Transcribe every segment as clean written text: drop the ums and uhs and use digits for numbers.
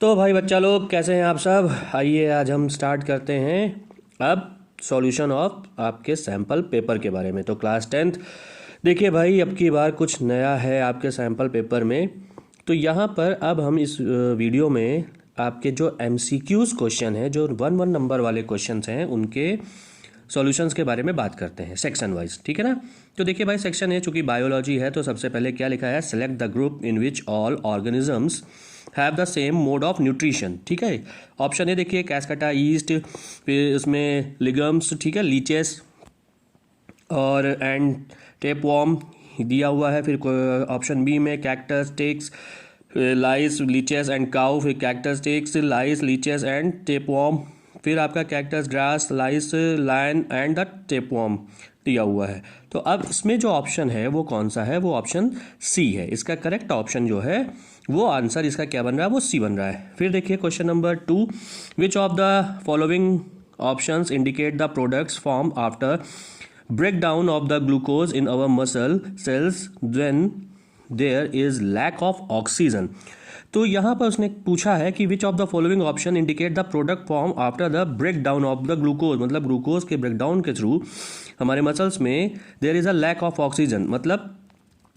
तो भाई बच्चा लोग कैसे हैं आप सब। आइए आज हम स्टार्ट करते हैं अब सॉल्यूशन ऑफ आपके सैम्पल पेपर के बारे में। तो क्लास 10th देखिए भाई, अब की बार कुछ नया है आपके सैम्पल पेपर में। तो यहाँ पर अब हम इस वीडियो में आपके जो MCQs क्वेश्चन हैं, जो 1-1 नंबर वाले क्वेश्चंस हैं, उनके सॉल्यूशंस के बारे में बात करते हैं सेक्शन वाइज। ठीक है ना। तो देखिए भाई, सेक्शन है चूंकि बायोलॉजी है, तो सबसे पहले क्या लिखा है, select the group in which all organisms have the same mode of nutrition. ठीक है। ऑप्शन है देखिए, कैस्केटा ईस्ट, फिर उसमें लिगम्स, ठीक है, लीचेस और एंड टेपवॉर्म दिया हुआ है। फिर ऑप्शन बी में cactus, ticks, lice, leeches and cow, फिर cactus, ticks, lice, leeches and tapeworm, फिर आपका cactus, grass, lice, lion and the tapeworm दिया हुआ है। तो अब इसमें जो ऑप्शन है वो कौन सा है, वो ऑप्शन सी है। इसका करेक्ट ऑप्शन जो है वो आंसर इसका क्या बन रहा है, वो सी बन रहा है। फिर देखिए question number 2, which of the following options indicate the products form after breakdown of the glucose in our muscle cells when there is lack of oxygen। तो यहाँ पर उसने पूछा है कि which of the following option indicate the product form after the break down of the glucose, मतलब glucose के breakdown के थ्रू हमारे मसल्स में there is a lack of oxygen, मतलब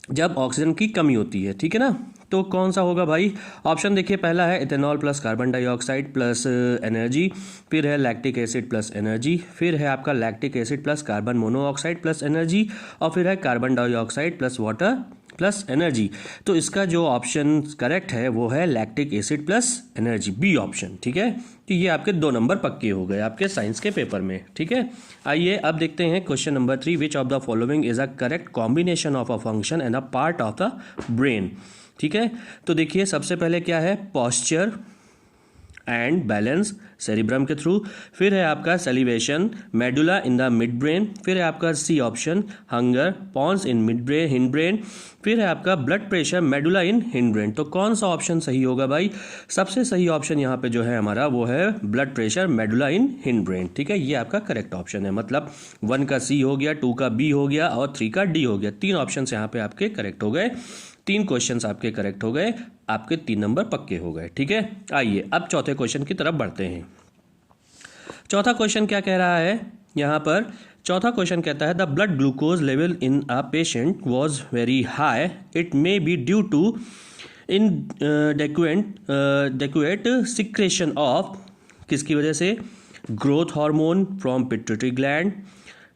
जब ऑक्सीजन की कमी होती है। ठीक है ना। तो कौन सा होगा भाई। ऑप्शन देखिए, पहला है ethanol plus carbon dioxide plus energy, फिर है लैक्टिक एसिड प्लस एनर्जी, फिर है आपका lactic acid plus carbon monoxide plus energy, और फिर है carbon dioxide plus water plus energy. तो इसका जो ऑप्शन करेक्ट है वो है lactic acid plus energy, B option. ठीक है। तो ये आपके 2 नंबर पक्के हो गए आपके साइंस के पेपर में। ठीक है। आइए अब देखते हैं question number 3, which of the following is a correct combination of a function and a part of the brain. ठीक है। तो देखिए सबसे पहले क्या है, पॉस्चर एंड बैलेंस सेरिब्रम के थ्रू, फिर है आपका salivation medulla in the mid brain, फिर है आपका C option hunger pons in mid brain hind brain, फिर है आपका blood pressure medulla in hind brain. तो कौन सा ऑप्शन सही होगा भाई। सबसे सही ऑप्शन यहाँ पे जो है हमारा वो है blood pressure medulla in hind brain. ठीक है। ये आपका करेक्ट ऑप्शन है, मतलब 1 का सी हो गया, 2 का बी हो गया और 3 का डी हो गया। 3 ऑप्शन यहाँ पे आपके करेक्ट हो गए, 3 क्वेश्चंस आपके करेक्ट हो गए, आपके 3 नंबर पक्के हो गए। ठीक है। आइए अब चौथे क्वेश्चन की तरफ बढ़ते हैं। चौथा क्वेश्चन क्या कह रहा है यहाँ पर, चौथा क्वेश्चन कहता है the blood glucose level in a patient was very high, it may be due to inadequate secretion of, किसकी वजह से, growth hormone from pituitary gland.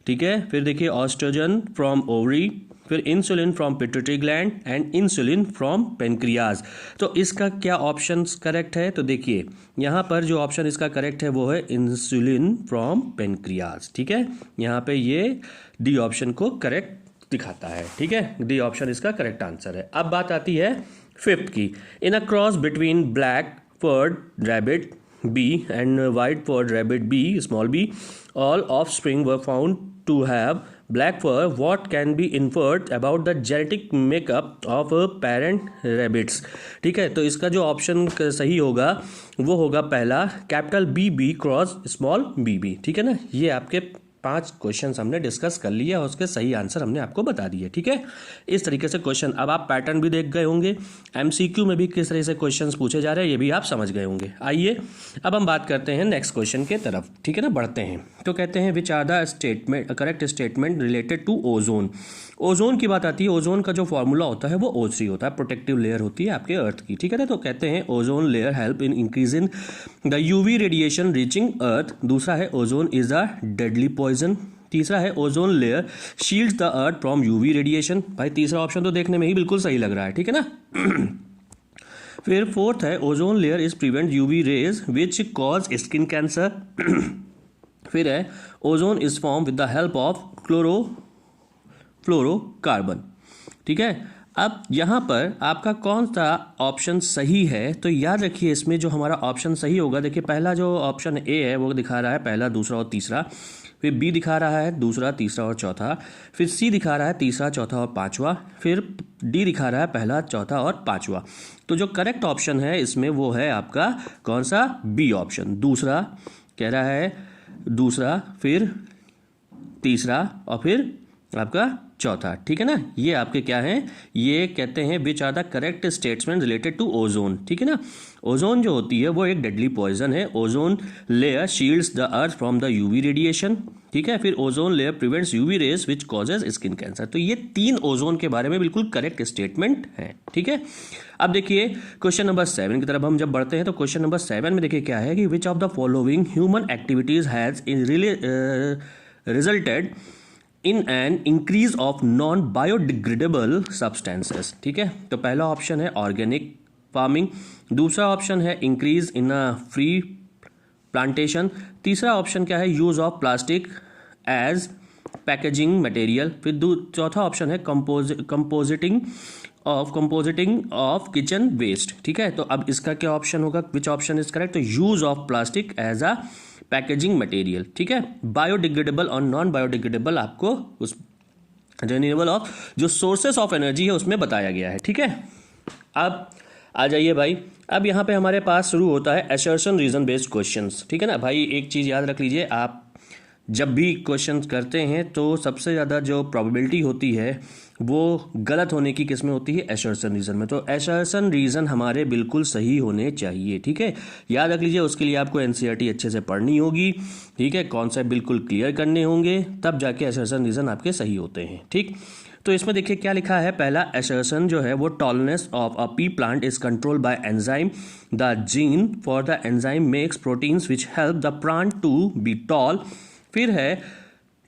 ठीक है। फिर देखिए ऑस्ट्रोजन फ्रॉम ओवरी, फिर insulin from pituitary gland and insulin from pancreas. तो इसका क्या ऑप्शन करेक्ट है, तो देखिए यहाँ पर जो ऑप्शन इसका करेक्ट है वो है इंसुलिन फ्रॉम पेनक्रियाज। ठीक है। यहाँ पे ये डी ऑप्शन को करेक्ट दिखाता है। ठीक है। डी ऑप्शन इसका करेक्ट आंसर है। अब बात आती है 5th की, in a cross between black furred rabbit B and white furred rabbit B small B, all offspring were found to have black fur, what can be inferred about the genetic makeup of parent rabbits। ठीक है। तो इसका जो option सही होगा वो होगा पहला capital B B cross small B B. ठीक है ना। ये आपके 5 क्वेश्चन हमने डिस्कस कर लिए और उसके सही आंसर हमने आपको बता दिए। ठीक है। इस तरीके से क्वेश्चन, अब आप पैटर्न भी देख गए होंगे, MCQ में भी किस तरह से क्वेश्चंस पूछे जा रहे हैं ये भी आप समझ गए होंगे। आइए अब हम बात करते हैं नेक्स्ट क्वेश्चन के तरफ। ठीक है ना, बढ़ते हैं। तो कहते हैं which are the statement correct statement related to ozone. Ozone की बात आती है, ओजोन का जो फॉर्मूला होता है वो O3 होता है, प्रोटेक्टिव लेयर होती है आपके अर्थ की। ठीक है ना। तो कहते हैं ozone layer help in increasing the UV radiation reaching earth. दूसरा है ozone is a deadly poison. तीसरा है ozone layer shields the earth from UV radiation. भाई तीसरा ऑप्शन तो देखने में ही बिल्कुल सही लग रहा है। ठीक है ना। फिर 4th है ozone layer is prevent UV rays which cause skin cancer. फिर है ozone is form with the help of fluorocarbon. ठीक है। अब यहाँ पर आपका कौन सा ऑप्शन सही है, तो याद रखिए इसमें जो हमारा ऑप्शन सही होगा, देखिए पहला जो ऑप्शन ए है वो दिखा रहा है पहला, दूसरा और तीसरा, फिर बी दिखा रहा है दूसरा, तीसरा और चौथा, फिर सी दिखा रहा है तीसरा, चौथा और पांचवा, फिर डी दिखा रहा है पहला, चौथा और पांचवा। तो जो करेक्ट ऑप्शन है इसमें वो है आपका कौन सा, बी ऑप्शन। दूसरा कह रहा है दूसरा, फिर तीसरा और फिर आपका चौथा, ठीक है ना। ये आपके क्या हैं, ये कहते हैं which are the correct statement related to ozone, ठीक है ना। ओजोन जो होती है वो एक डेडली पॉइजन है। Ozone layer shields the earth from the UV radiation, ठीक है। फिर ozone layer prevents UV rays which causes skin cancer. तो ये 3 ओजोन के बारे में बिल्कुल करेक्ट स्टेटमेंट है, ठीक है। अब देखिए क्वेश्चन नंबर 7 की तरफ हम जब बढ़ते हैं तो क्वेश्चन नंबर 7 में देखिए क्या है कि which of the following human activities has resulted in an increase of non biodegradable substances, ठीक है। तो पहला ऑप्शन है ऑर्गेनिक फार्मिंग, दूसरा ऑप्शन है increase in a free plantation, तीसरा ऑप्शन क्या है use of plastic as packaging material, फिर चौथा ऑप्शन है कंपोजिटिंग ऑफ किचन वेस्ट, ठीक है। तो अब इसका क्या ऑप्शन होगा, विच ऑप्शन इज करेक्ट, तो use of plastic as a packaging material, ठीक है। बायोडिग्रेडेबल और नॉन बायोडिग्रेडेबल आपको उस रिन्यूएबल ऑफ जो सोर्सेस ऑफ एनर्जी है उसमें बताया गया है, ठीक है। अब आ जाइए भाई, अब यहाँ पे हमारे पास शुरू होता है असर्शन रीजन बेस्ड क्वेश्चंस, ठीक है ना भाई। एक चीज़ याद रख लीजिए, आप जब भी क्वेश्चंस करते हैं तो सबसे ज़्यादा जो प्रोबेबिलिटी होती है वो गलत होने की किस में होती है, असर्शन रीजन में। तो असर्शन रीजन हमारे बिल्कुल सही होने चाहिए, ठीक है। याद रख लीजिए, उसके लिए आपको एनसीईआरटी अच्छे से पढ़नी होगी, ठीक है। कॉन्सेप्ट बिल्कुल क्लियर करने होंगे, तब जाके असर्शन रीजन आपके सही होते हैं, ठीक। तो इसमें देखिए क्या लिखा है, पहला असर्शन जो है वो tallness of a pea plant is control by enzyme, the gene for the enzyme makes proteins which help the plant to be tall. फिर है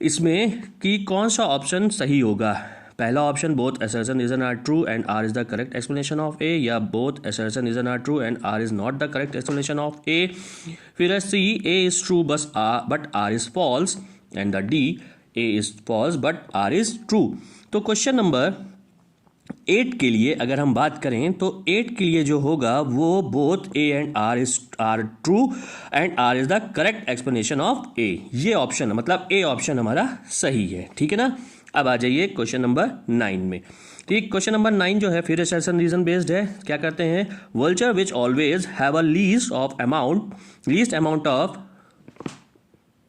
इसमें कि कौन सा ऑप्शन सही होगा, पहला option both assertion reason are true and R is the correct explanation of A, या both assertion reason are true and R is not the correct explanation of A. फिर है C A is true but R is false, and the D A is false but R is true. तो question number 8 के लिए अगर हम बात करें तो 8 के लिए जो होगा वो both A and R true and R is the correct explanation of A. ये ऑप्शन मतलब ए ऑप्शन हमारा सही है, ठीक है ना। अब आ जाइए क्वेश्चन नंबर 9 में, ठीक। क्वेश्चन नंबर 9 जो है फिर असर्शन रीजन बेस्ड है। क्या करते हैं, vulture which always have a least amount of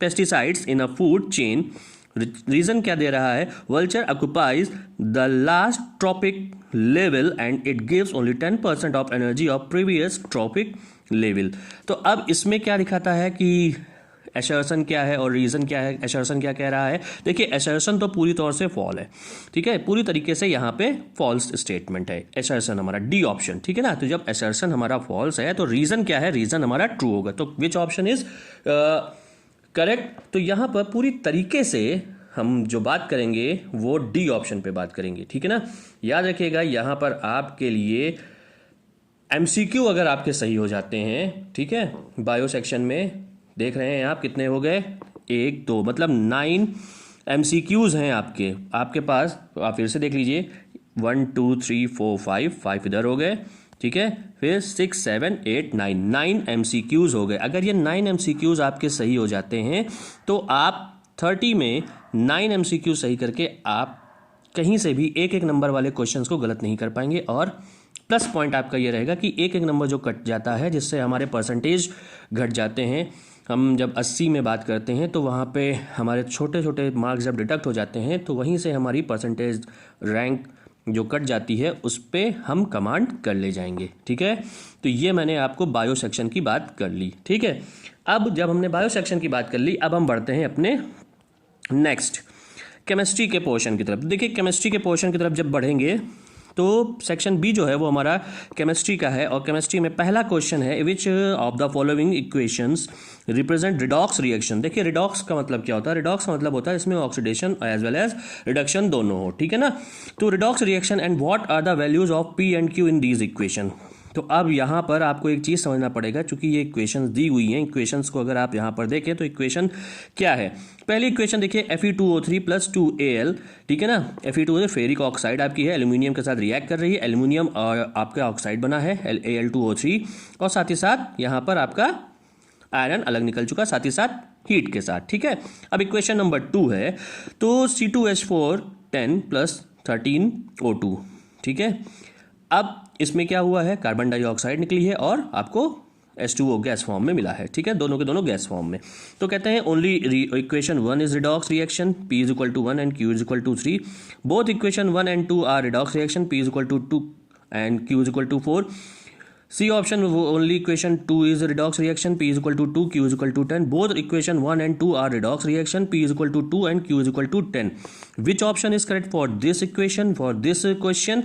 pesticides in a food chain. Reason क्या दे रहा है, vulture occupies the last trophic level and it gives only 10% of energy of previous trophic level. तो अब इसमें क्या दिखाता है कि असर्शन क्या है और रीजन क्या है, असर्शन क्या कह रहा है। देखिए असर्शन तो पूरी तौर से फॉल है, ठीक है, पूरी तरीके से यहाँ पे फॉल्स स्टेटमेंट है असर्शन हमारा, डी ऑप्शन, ठीक है ना। तो जब असर्शन हमारा फॉल्स है तो रीजन क्या है, रीजन हमारा ट्रू होगा। तो विच ऑप्शन इज करेक्ट, तो यहाँ पर पूरी तरीके से हम जो बात करेंगे वो डी ऑप्शन पे बात करेंगे, ठीक है ना। याद रखिएगा यहाँ पर आपके लिए एमसीक्यू अगर आपके सही हो जाते हैं, ठीक है, बायो सेक्शन में देख रहे हैं आप कितने हो गए, 1 2 मतलब 9 एमसीक्यूज हैं आपके पास। आप फिर से देख लीजिए 1 2 3 4 5 इधर हो गए, ठीक है। फिर 6 7 8 9 एमसीक्यूज हो गए। अगर ये 9 एमसीक्यूज आपके सही हो जाते हैं तो आप 30 में 9 एमसीक्यू सही करके आप कहीं से भी एक नंबर वाले क्वेश्चंस को गलत नहीं कर पाएंगे। और प्लस पॉइंट आपका ये रहेगा कि एक नंबर जो कट जाता है जिससे हमारे परसेंटेज घट जाते हैं। हम जब 80 में बात करते हैं तो वहाँ पे हमारे छोटे छोटे मार्क्स जब डिडक्ट हो जाते हैं तो वहीं से हमारी परसेंटेज रैंक जो कट जाती है उस पर हम कमांड कर ले जाएंगे, ठीक है। तो ये मैंने आपको बायो सेक्शन की बात कर ली, ठीक है। अब जब हमने बायो सेक्शन की बात कर ली, अब हम बढ़ते हैं अपने नेक्स्ट केमिस्ट्री के पोर्शन की तरफ। देखिए केमिस्ट्री के पोर्शन की तरफ जब बढ़ेंगे तो सेक्शन बी जो है वो हमारा केमिस्ट्री का है। और केमिस्ट्री में पहला क्वेश्चन है, विच of the following equations represent redox reaction. देखिए रिडॉक्स का मतलब क्या होता है, रिडॉक्स का मतलब होता है इसमें oxidation as well as reduction दोनों हो, ठीक है ना। तो redox reaction and what are the values of P and Q in these equation. तो अब यहाँ पर आपको एक चीज़ समझना पड़ेगा, क्योंकि ये इक्वेशंस दी हुई हैं, इक्वेशंस को अगर आप यहाँ पर देखें तो इक्वेशन क्या है। पहली इक्वेशन देखिए Fe2O3 + 2Al, ठीक है ना। Fe2O फेरिक ऑक्साइड आपकी है, एल्यूमिनियम के साथ रिएक्ट कर रही है, एल्यूमिनियम और आपका ऑक्साइड बना है Al2O3, और साथ ही साथ यहाँ पर आपका आयरन अलग निकल चुका, साथ ही साथ हीट के साथ, ठीक है। अब इक्वेशन नंबर 2 है, तो C2H4 10 + 13O2, ठीक है। अब इसमें क्या हुआ है, कार्बन डाइऑक्साइड निकली है और आपको H2O गैस फॉर्म में मिला है, ठीक है, दोनों के दोनों गैस फॉर्म में। तो कहते हैं only equation 1 is redox reaction, P is equal to 1 and Q is equal to 3। Both equation 1 and 2 are redox reaction, P is equal to 2 and Q is equal to 4। C option only equation 2 is a redox reaction, P is equal to 2, Q is equal to 10. Both equation 1 and 2 are redox reaction, P is equal to 2 and Q is equal to 10. Which option is correct for this equation, for this question?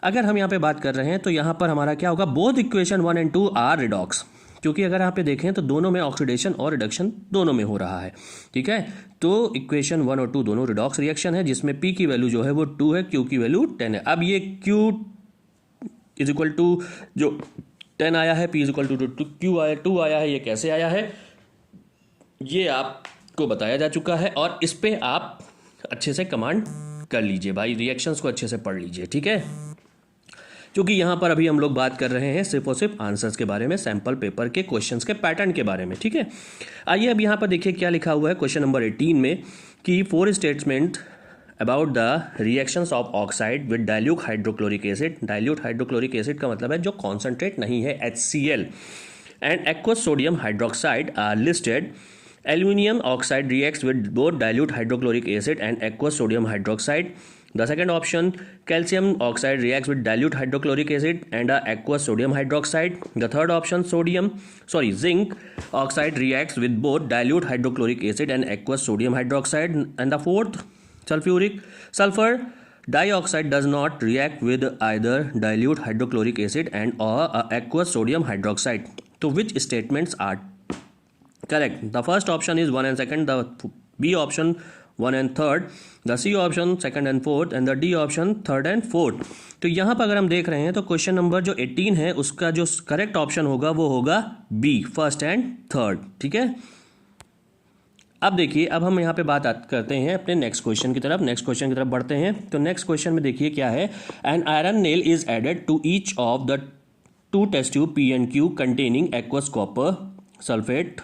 अगर हम यहाँ पे बात कर रहे हैं तो यहाँ पर हमारा क्या होगा, both equation 1 and 2 are redox, क्योंकि अगर यहाँ पे देखें तो दोनों में ऑक्सीडेशन और रिडक्शन दोनों में हो रहा है, ठीक है। तो इक्वेशन 1 और 2 दोनों रिडॉक्स रिएक्शन है, जिसमें P की वैल्यू जो है वो 2 है, Q की वैल्यू 10 है। अब ये Q इज इक्वल टू जो 10 आया है, P is equal to Q आया 2 आया है, ये कैसे आया है ये आपको बताया जा चुका है, और इस पे आप अच्छे से कमांड कर लीजिए भाई, रिएक्शंस को अच्छे से पढ़ लीजिए, ठीक है। क्योंकि यहाँ पर अभी हम लोग बात कर रहे हैं सिर्फ और सिर्फ आंसर्स के बारे में, सैम्पल पेपर के क्वेश्चंस के पैटर्न के बारे में, ठीक है। आइए अब यहाँ पर देखिए क्या लिखा हुआ है क्वेश्चन नंबर 18 में कि 4 statement about the reactions of oxide with dilute hydrochloric acid. Dilute hydrochloric acid का मतलब है जो कॉन्सेंट्रेट नहीं है, HCl, and aqueous sodium hydroxide are listed. Aluminium oxide reacts with both dilute hydrochloric acid and aqueous sodium hydroxide. The second option, calcium oxide reacts with dilute hydrochloric acid and aqueous sodium hydroxide. The third option, zinc oxide reacts with both dilute hydrochloric acid and aqueous sodium hydroxide. And the fourth, sulfur dioxide does not react with either dilute hydrochloric acid and or aqueous sodium hydroxide. So which statements are correct? The first option is 1 and 2nd, the B option 1 and 3rd, the C option 2nd and 4th, and the D option 3rd and 4th. तो यहाँ पर अगर हम देख रहे हैं तो question number जो 18 है उसका जो करेक्ट ऑप्शन होगा वो होगा B, 1st and 3rd, ठीक है। अब देखिए, अब हम यहाँ पे बात करते हैं अपने नेक्स्ट क्वेश्चन की तरफ बढ़ते हैं। तो नेक्स्ट क्वेश्चन में देखिए क्या है, an iron nail is added to each of the 2 test tube P and Q containing aqueous copper sulfate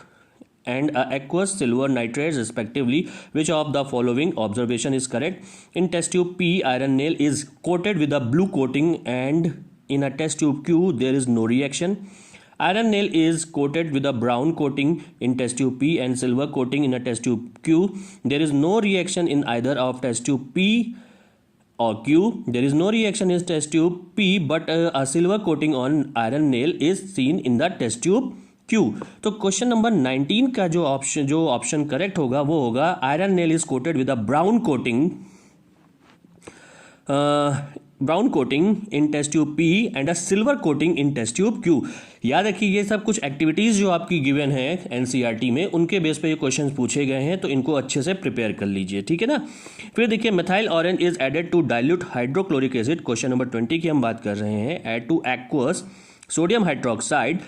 and aqueous silver nitrate respectively. Which of the following observation is correct? In test tube P, iron nail is coated with a blue coating, and in a test tube Q there is no reaction. Iron nail is coated with a brown coating in test tube P and silver coating in a test tube Q. There is no reaction in either of test tube P or Q. There is no reaction in test tube P, but a silver coating on iron nail is seen in the test tube Q. तो question number 19 का जो option correct होगा वो होगा iron nail is coated with a brown coating in test tube P and a silver coating in test tube Q. याद रखिए ये सब कुछ एक्टिविटीज़ जो आपकी गिवन है NCERT में, उनके बेस पे ये क्वेश्चंस पूछे गए हैं, तो इनको अच्छे से प्रिपेयर कर लीजिए, ठीक है ना। फिर देखिए, methyl orange is added to dilute hydrochloric acid, question number 20 की हम बात कर रहे हैं। Add to aqueous sodium hydroxide,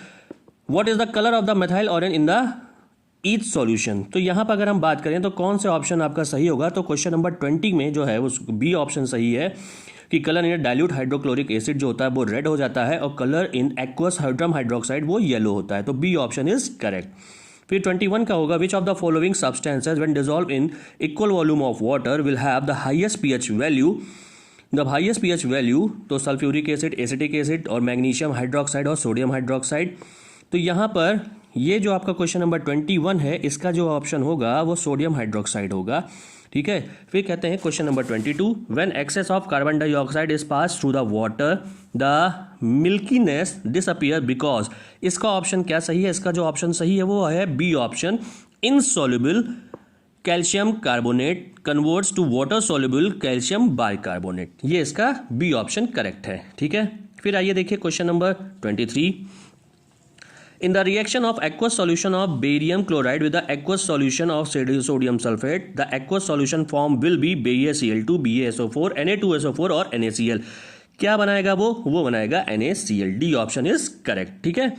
what is the colour of the methyl orange in the each solution. तो यहाँ पर अगर हम बात करें तो कौन से ऑप्शन आपका सही होगा, तो क्वेश्चन नंबर 20 में जो है उस बी ऑप्शन सही है कि कलर इन डाइल्यूट हाइड्रोक्लोरिक एसिड जो होता है वो रेड हो जाता है, और colour in aqueous sodium hydroxide वो येलो होता है, तो बी ऑप्शन इज करेक्ट। फिर 21 का होगा, विच of the following substances when dissolve in equal volume of water will have the highest pH value. The highest pH value, तो sulphuric acid, acetic acid और magnesium hydroxide और sodium hydroxide. तो यहाँ पर ये जो आपका क्वेश्चन नंबर 21 है, इसका जो ऑप्शन होगा वो सोडियम हाइड्रोक्साइड होगा, ठीक है। फिर कहते हैं question number 22, when excess of carbon dioxide is pass through the water the milkiness disappear because. इसका ऑप्शन क्या सही है, इसका जो ऑप्शन सही है वो है B option, insoluble calcium carbonate converts to water soluble calcium bicarbonate. ये इसका बी ऑप्शन करेक्ट है, ठीक है। फिर आइए देखिए question number 23, in the reaction of aqueous solution of barium chloride with the aqueous solution of sodium sulfate, the aqueous solution form will be BaCl2, BaSO4, Na2SO4 और NaCl। क्या बनाएगा वो बनाएगा NaCl। D option is correct, ठीक है।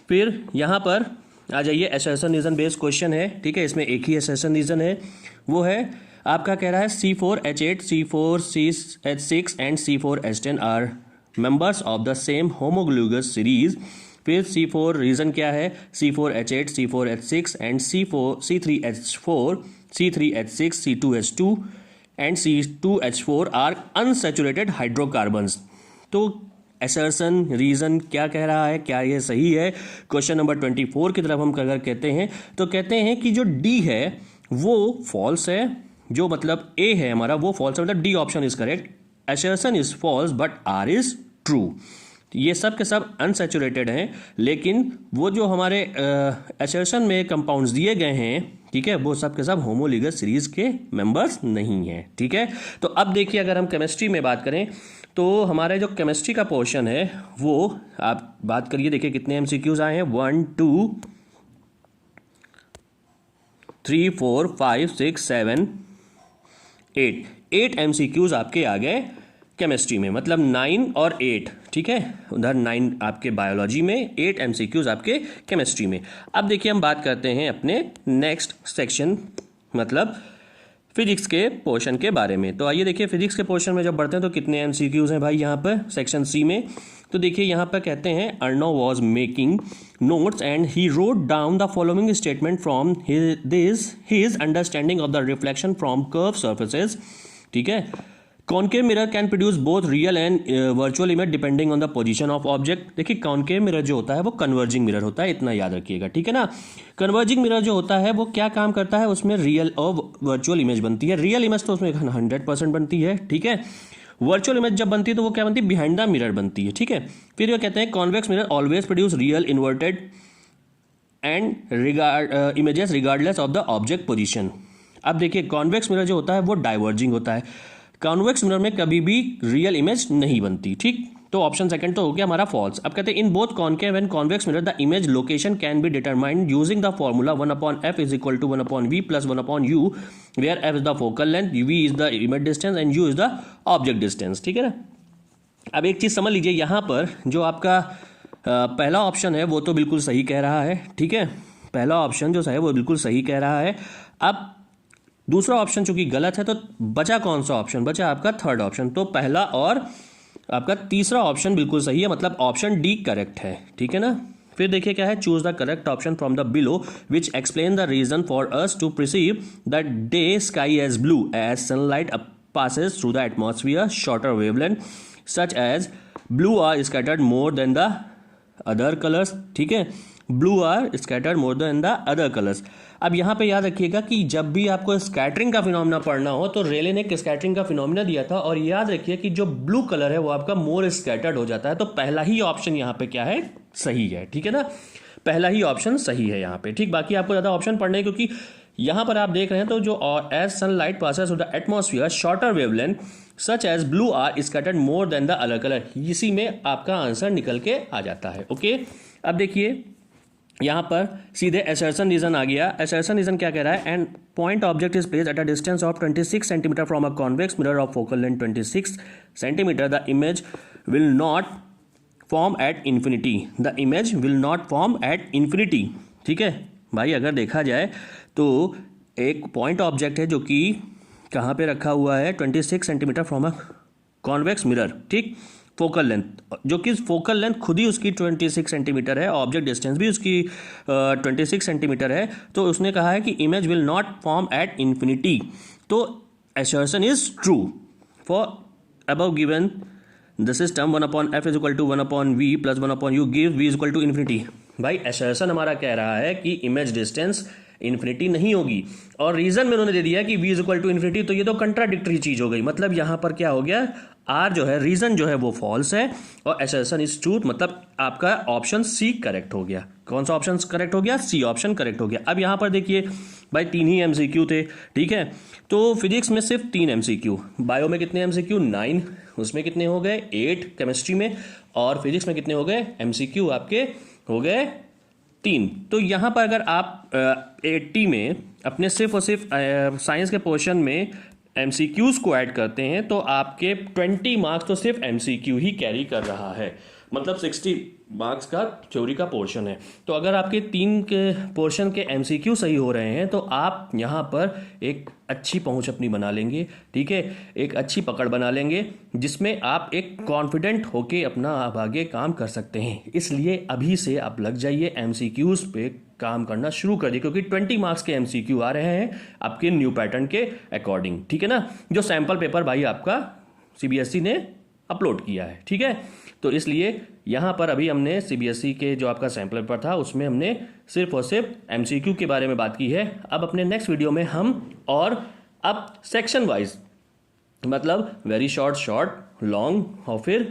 फिर यहाँ पर आ जाइए, एसर्शन रीजन बेस्ड क्वेश्चन है, ठीक है। इसमें एक ही एसर्शन रीजन है, वो है आपका कह रहा है C4H8, C4CH6 and C4H10 are members of the same homologous series. फिर C4 रीजन क्या है, C4H8, C4H6 and C3H4, C3H6, C2H2 and C2H4 are unsaturated hydrocarbons. तो असर्शन, रीज़न क्या कह रहा है, क्या ये सही है। क्वेश्चन नंबर 24 की तरफ हम अगर कहते हैं तो कहते हैं कि जो डी है वो फॉल्स है, जो मतलब ए है हमारा वो फॉल्स है, मतलब D option is correct. Assertion is false but R is true. ये सब के सब अनसैचुरेटेड हैं, लेकिन वो जो हमारे असर्शन में कंपाउंड्स दिए गए हैं, ठीक है, वो सब के सब होमोलिगस सीरीज के मेंबर्स नहीं हैं। ठीक है, तो अब देखिए अगर हम केमिस्ट्री में बात करें तो हमारे जो केमिस्ट्री का पोर्शन है वो आप बात करिए, देखिए कितने एमसीक्यूज आए हैं, 1 2 3 4 5 6 7 8 एमसीक्यूज आपके आ गए केमिस्ट्री में, मतलब 9 और 8। ठीक है, उधर 9 आपके बायोलॉजी में, 8 एमसीक्यूज आपके केमिस्ट्री में। अब देखिए हम बात करते हैं अपने नेक्स्ट सेक्शन मतलब फिजिक्स के पोर्शन के बारे में। तो आइए देखिए फिजिक्स के पोर्शन में जब बढ़ते हैं तो कितने एमसीक्यूज हैं भाई यहाँ पर सेक्शन सी में। तो देखिए यहाँ पर कहते हैं Arnav was making notes and he wrote down the following statement from his understanding of the reflection from curve surfaces. ठीक है, concave mirror can produce both real and virtual image depending on the position of object. देखिए concave mirror जो होता है वो converging mirror होता है, इतना याद रखिएगा। ठीक है ना, कन्वर्जिंग मिरर जो होता है वो क्या काम करता है, उसमें रियल और वर्चुअल इमेज बनती है। रियल इमेज तो उसमें 100% बनती है। ठीक है, वर्चुअल इमेज जब बनती है तो वो क्या बनती है, बिहाइंड द मिरर बनती है। ठीक है, फिर ये कहते हैं convex mirror always produce real inverted and images regardless of the object position. अब देखिए कॉन्वेक्स मिरर जो होता है वो डाइवर्जिंग होता है, कॉन्वेक्स मिरर में कभी भी रियल इमेज नहीं बनती। ठीक, तो ऑप्शन सेकंड तो हो गया हमारा फॉल्स। अब कहते हैं in both concave and convex mirror the image location can be determined using the formula 1/f is equal to 1/v plus 1/u, where f is the focal length, v is the image distance and u is the object distance. ठीक है ना, अब एक चीज समझ लीजिए, यहाँ पर जो आपका पहला ऑप्शन है वो तो बिल्कुल सही कह रहा है। ठीक है, पहला ऑप्शन जो है वो बिल्कुल सही कह रहा है। अब दूसरा ऑप्शन चूंकि गलत है तो बचा कौन सा ऑप्शन, बचा आपका थर्ड ऑप्शन। तो पहला और आपका तीसरा ऑप्शन बिल्कुल सही है, मतलब ऑप्शन डी करेक्ट है। ठीक है ना, फिर देखिए क्या है, choose the correct option from the below which explain the reason for us to perceive the day sky as blue as sunlight passes through the atmosphere shorter wavelength such as blue are scattered more than the other colors। ठीक है, blue are scattered more than the other colors। अब यहाँ पे याद रखिएगा कि जब भी आपको स्कैटरिंग का फिनोमेना पढ़ना हो तो रेले ने एक स्कैटरिंग का फिनोमेना दिया था, और याद रखिए कि जो ब्लू कलर है वो आपका मोर स्कैटर्ड हो जाता है। तो पहला ही ऑप्शन यहाँ पे क्या है, सही है। ठीक है ना, पहला ही ऑप्शन सही है यहाँ पे। ठीक, बाकी आपको ज़्यादा ऑप्शन पढ़ने हैं क्योंकि यहाँ पर आप देख रहे हैं तो जो as sunlight passes through the atmosphere shorter wavelength such as blue are scattered more than the other colour, इसी में आपका आंसर निकल के आ जाता है। ओके, अब देखिए यहाँ पर सीधे असर्शन रीजन आ गया। असर्शन रीजन क्या कह रहा है, and point object is placed at a distance of 26 centimetre from a convex mirror of focal length 26 centimetre, the image will not form at infinity, the image will not form at infinity. ठीक है भाई, अगर देखा जाए तो एक point object है जो कि कहाँ पे रखा हुआ है, 26 centimetre from a convex mirror. ठीक, फोकल लेंथ, जो कि फोकल लेंथ खुद ही उसकी 26 सेंटीमीटर है, ऑब्जेक्ट डिस्टेंस भी उसकी 26 सेंटीमीटर है। तो उसने कहा है कि image will not form at infinity, तो assertion is true for above given the system 1/f is equal to 1/v plus 1/u give v is equal to infinity. भाई असर्शन हमारा कह रहा है कि इमेज डिस्टेंस इन्फिनिटी नहीं होगी, और रीजन में उन्होंने दे दिया कि v is equal to infinity, तो ये तो कंट्राडिक्टरी चीज हो गई। मतलब यहाँ पर क्या हो गया, आर जो है रीजन जो है वो फॉल्स है और असर्शन इज ट्रूथ, मतलब आपका ऑप्शन सी करेक्ट हो गया। कौन सा ऑप्शन करेक्ट हो गया, सी ऑप्शन करेक्ट हो गया। अब यहाँ पर देखिए भाई 3 ही एमसीक्यू थे। ठीक है, तो फिजिक्स में सिर्फ 3 एमसीक्यू, बायो में कितने एमसीक्यू 9, उसमें कितने हो गए 8 केमिस्ट्री में, और फिजिक्स में कितने हो गए एमसीक्यू आपके हो गए 3। तो यहाँ पर अगर आप 80 में अपने सिर्फ और सिर्फ साइंस के पोर्शन में एमसीक्यूज को ऐड करते हैं तो आपके 20 मार्क्स तो सिर्फ एमसीक्यू ही कैरी कर रहा है, मतलब 60 मार्क्स का थ्योरी का पोर्शन है। तो अगर आपके 3 के पोर्शन के एमसीक्यू सही हो रहे हैं तो आप यहाँ पर एक अच्छी पहुँच अपनी बना लेंगे। ठीक है, एक अच्छी पकड़ बना लेंगे जिसमें आप एक कॉन्फिडेंट होके अपना आगे काम कर सकते हैं। इसलिए अभी से आप लग जाइए, एमसीक्यूज पे काम करना शुरू कर दिए, क्योंकि 20 मार्क्स के एमसीक्यू आ रहे हैं आपके न्यू पैटर्न के अकॉर्डिंग। ठीक है ना, जो सैंपल पेपर भाई आपका सीबीएसई ने अपलोड किया है, ठीक है। तो इसलिए यहाँ पर अभी हमने सीबीएसई के जो आपका सैम्पल पेपर था उसमें हमने सिर्फ और सिर्फ एमसीक्यू के बारे में बात की है। अब अपने नेक्स्ट वीडियो में हम और अब सेक्शन वाइज मतलब वेरी शॉर्ट, लॉन्ग और फिर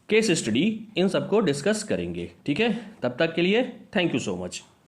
केस स्टडी इन सबको डिस्कस करेंगे, ठीक है। तब तक के लिए थैंक यू सो मच।